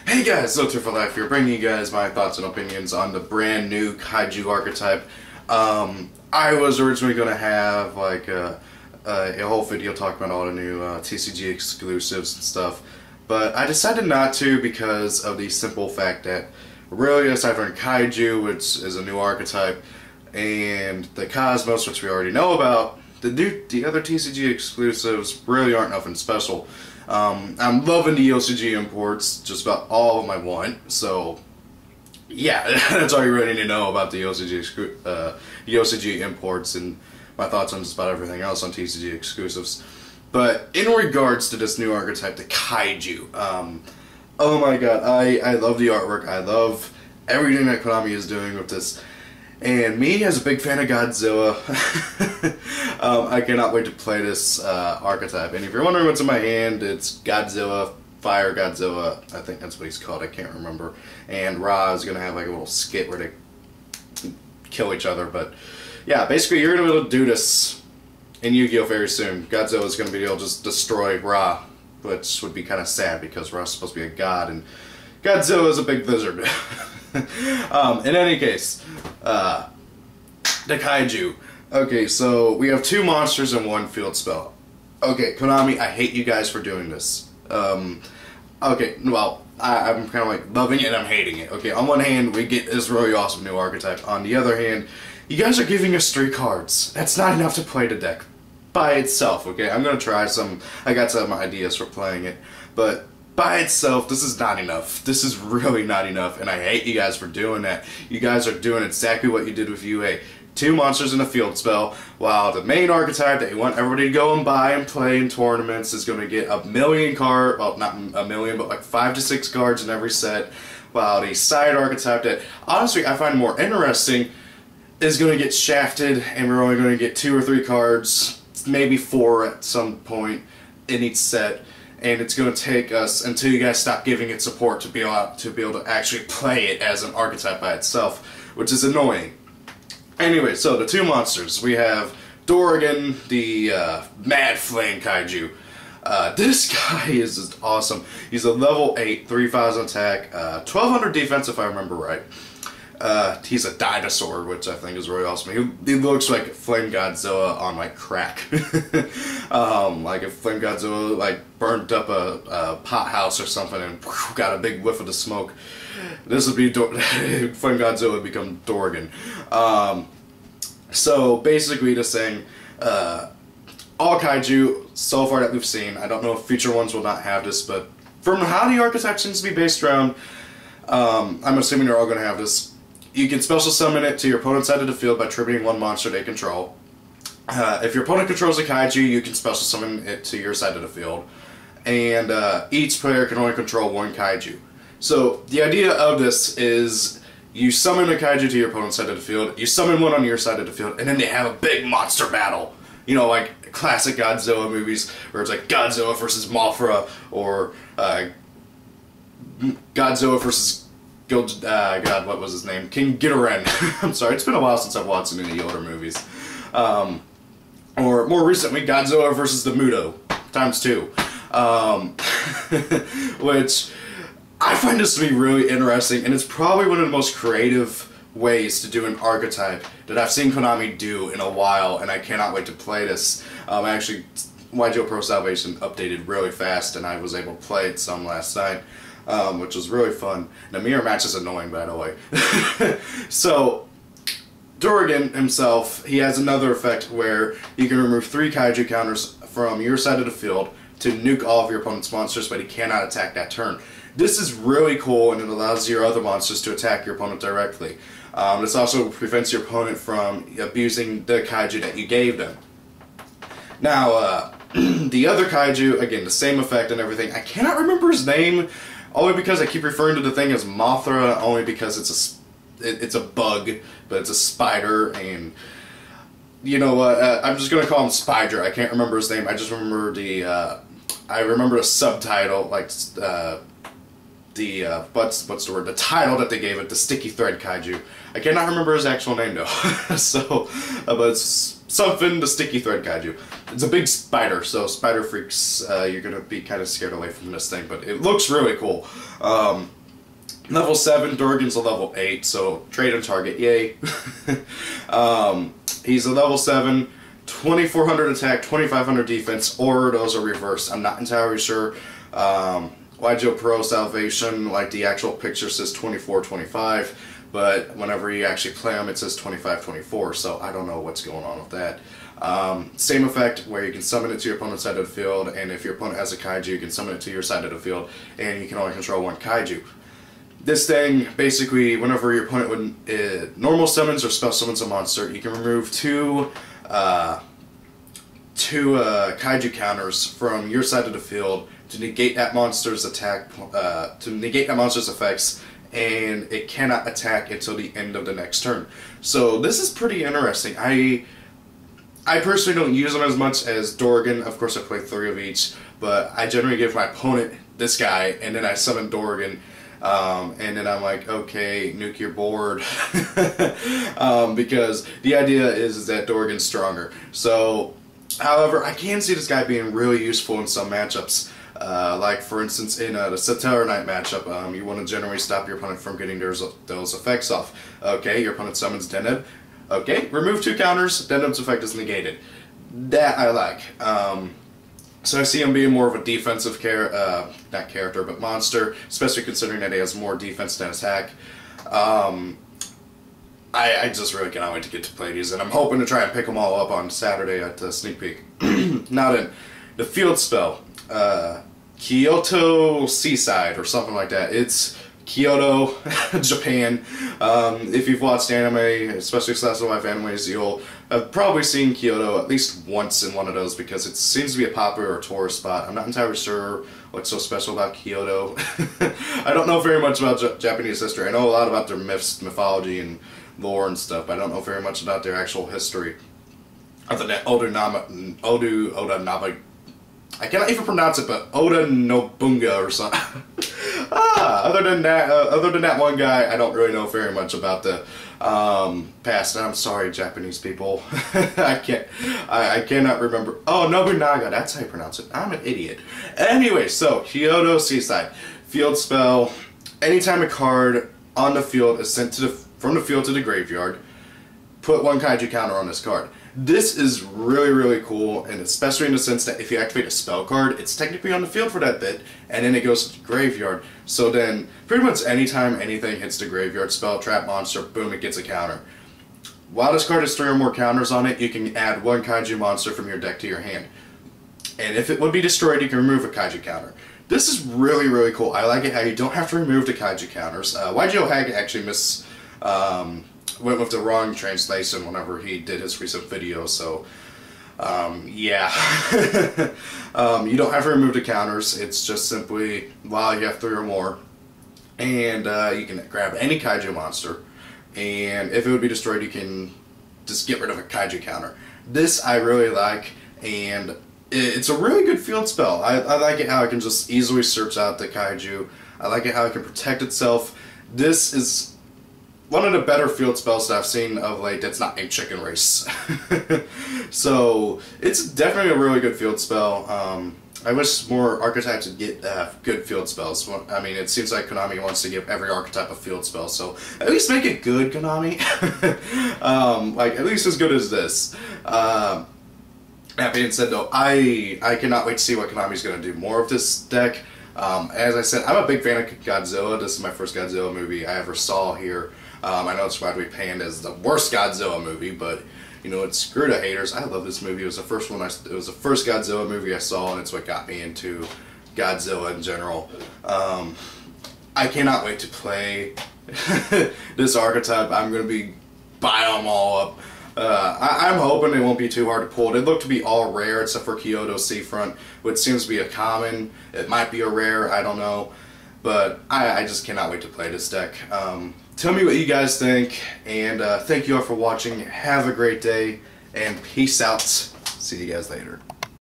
Hey guys, Zoter for Life here, bringing you guys my thoughts and opinions on the brand new Kaiju Archetype. I was originally going to have like a whole video talking about all the new TCG exclusives and stuff, but I decided not to because of the simple fact that really, aside from Kaiju, which is a new archetype, and the Cosmos, which we already know about, the other TCG exclusives really aren't nothing special. I'm loving the OCG imports, just about all of them I want, so yeah, that's all you really need to know about the OCG imports and my thoughts on just about everything else on TCG exclusives. But in regards to this new archetype, the Kaiju, oh my god, I love the artwork, I love everything that Konami is doing with this. And me, as a big fan of Godzilla, I cannot wait to play this archetype. And if you're wondering what's in my hand, it's Godzilla, Fire Godzilla, I think that's what he's called, I can't remember. And Ra is going to have like a little skit where they kill each other. But yeah, basically you're going to be able to do this in Yu-Gi-Oh! Very soon. Godzilla is going to be able to just destroy Ra, which would be kind of sad because Ra's supposed to be a god and Godzilla is a big lizard. In any case, the Kaiju. Okay, so we have two monsters and one field spell. Okay, Konami, I hate you guys for doing this. Okay, well, I'm kind of like loving it and I'm hating it. Okay, on one hand, we get this really awesome new archetype. On the other hand, you guys are giving us 3 cards. That's not enough to play the deck by itself, okay? I'm gonna try some, I got some ideas for playing it, but by itself, this is not enough. This is really not enough, and I hate you guys for doing that. You guys are doing exactly what you did with UA. 2 monsters and a field spell, while the main archetype that you want everybody to go and buy and play in tournaments is going to get 1,000,000 cards, well, not 1,000,000, but like 5 to 6 cards in every set, while the side archetype that, honestly, I find more interesting is going to get shafted, and we're only going to get 2 or 3 cards, maybe 4 at some point in each set. And it's going to take us until you guys stop giving it support to be able to actually play it as an archetype by itself, which is annoying. Anyway, so the 2 monsters. We have Dorgan, the Mad Flame Kaiju. This guy is just awesome. He's a level 8, 3,000 attack, 1,200 defense if I remember right. He's a dinosaur, which I think is really awesome. He looks like Flame Godzilla on like crack. Like if Flame Godzilla like burnt up a pot house or something and got a big whiff of the smoke, this would be Flame Godzilla would become Dorgan. So basically, just saying, all Kaiju so far that we've seen. I don't know if future ones will not have this, but from how the archetype seems to be based around, I'm assuming they're all going to have this. You can special summon it to your opponent's side of the field by tributing 1 monster they control. If your opponent controls a Kaiju, you can special summon it to your side of the field. And each player can only control 1 Kaiju. So the idea of this is you summon a Kaiju to your opponent's side of the field, you summon one on your side of the field, and then they have a big monster battle. You know, like classic Godzilla movies where it's like Godzilla versus Mothra, or Godzilla versus God, what was his name? King Ghidorah. I'm sorry, it's been a while since I've watched any of the older movies. Or more recently, Godzilla versus the Muto, ×2. Which I find this to be really interesting, and it's probably one of the most creative ways to do an archetype that I've seen Konami do in a while, and I cannot wait to play this. Actually, YGO Pro Salvation updated really fast, and I was able to play it some last night. Which was really fun. The mirror match is annoying, by the way. So, Dorgan himself, he has another effect where you can remove 3 Kaiju counters from your side of the field to nuke all of your opponent's monsters, but he cannot attack that turn. This is really cool, and it allows your other monsters to attack your opponent directly. This also prevents your opponent from abusing the Kaiju that you gave them. Now, the other Kaiju, again, the same effect and everything. I cannot remember his name, only because I keep referring to the thing as Mothra, only because it's a bug, but it's a spider, and you know what, I'm just gonna call him Spider. I can't remember his name, I just remember I remember the subtitle, like, what's the word, the title that they gave it, the Sticky Thread Kaiju. I cannot remember his actual name though, so, but it's something, the Sticky Thread Kaiju. It's a big spider, so spider freaks, you're gonna be kind of scared away from this thing, but it looks really cool. Level 7, Dorgan's a level 8, so trade and target, yay. He's a level 7, 2400 attack, 2500 defense, or those are reversed. I'm not entirely sure. YGO Pro Salvation, like the actual picture says 24-25, but whenever you actually play him it says 25-24, so I don't know what's going on with that. Same effect where you can summon it to your opponent's side of the field, and if your opponent has a Kaiju you can summon it to your side of the field, and you can only control one Kaiju. This thing, basically, whenever your opponent would normal summons or spell summons a monster, you can remove two Kaiju counters from your side of the field to negate that monster's attack, to negate that monster's effects, and it cannot attack until the end of the next turn. So this is pretty interesting. I personally don't use them as much as Dorgan. Of course, I play 3 of each, but I generally give my opponent this guy, and then I summon Dorgan. And then I'm like, okay, nuke your board. Because the idea is that Dorgan's stronger. So, however, I can see this guy being really useful in some matchups. Like, for instance, in the Stellar Knight matchup, you want to generally stop your opponent from getting those effects off. Okay, your opponent summons Deneb. Okay, remove 2 counters, Deneb's effect is negated. That I like. So I see him being more of a defensive not character, but monster, especially considering that he has more defense than attack. I just really cannot wait to get to play these, and I'm hoping to try and pick them all up on Saturday at the sneak peek. Now then, the field spell, Kyoto Seaside or something like that. It's Kyoto, Japan. If you've watched anime, especially Slice of Life animes, you'll have probably seen Kyoto at least once in one of those because it seems to be a popular tourist spot. I'm not entirely sure what's so special about Kyoto. I don't know very much about Japanese history. I know a lot about their myths, mythology, and lore and stuff, but I don't know very much about their actual history. Other than Oda Nobunaga. I cannot even pronounce it, but Oda Nobunaga or something. Other than that one guy, I don't really know very much about the past. And I'm sorry, Japanese people. I cannot remember. Oh, Nobunaga, that's how you pronounce it. I'm an idiot. Anyway, so Kyoto Seaside field spell. Anytime a card on the field is sent from the field to the graveyard, put 1 Kaiju counter on this card. This is really, really cool, and especially in the sense that if you activate a spell card, it's technically on the field for that bit, and then it goes to the graveyard. So then, pretty much anytime anything hits the graveyard, spell, trap, monster, boom, it gets a counter. While this card has 3 or more counters on it, you can add 1 Kaiju monster from your deck to your hand. And if it would be destroyed, you can remove a Kaiju counter. This is really, really cool. I like it how you don't have to remove the Kaiju counters. YGO Hag actually went with the wrong translation whenever he did his recent video, so yeah. You don't have to remove the counters. It's just simply while you have 3 or more, and you can grab any Kaiju monster, and if it would be destroyed you can just get rid of a Kaiju counter. This I really like, and it's a really good field spell. I like it how it can just easily search out the Kaiju. I like it how it can protect itself. This is one of the better field spells that I've seen of late that's not a chicken race. So, it's definitely a really good field spell. I wish more archetypes would get good field spells. I mean, it seems like Konami wants to give every archetype a field spell, so at least make it good, Konami. Like, at least as good as this. That being said, though, I cannot wait to see what Konami's going to do more of this deck. As I said, I'm a big fan of Godzilla. This is my first Godzilla movie I ever saw here. I know it's about to be panned as the worst Godzilla movie, but you know, it's screw the haters. I love this movie. It was the first one. It was the first Godzilla movie I saw, and it's what got me into Godzilla in general. I cannot wait to play this archetype. I'm going to be buying them all up. I'm hoping it won't be too hard to pull. It looked to be all rare except for Kyoto Seafront, which seems to be a common. It might be a rare, I don't know. But I just cannot wait to play this deck. Tell me what you guys think, and thank you all for watching. Have a great day, and peace out. See you guys later.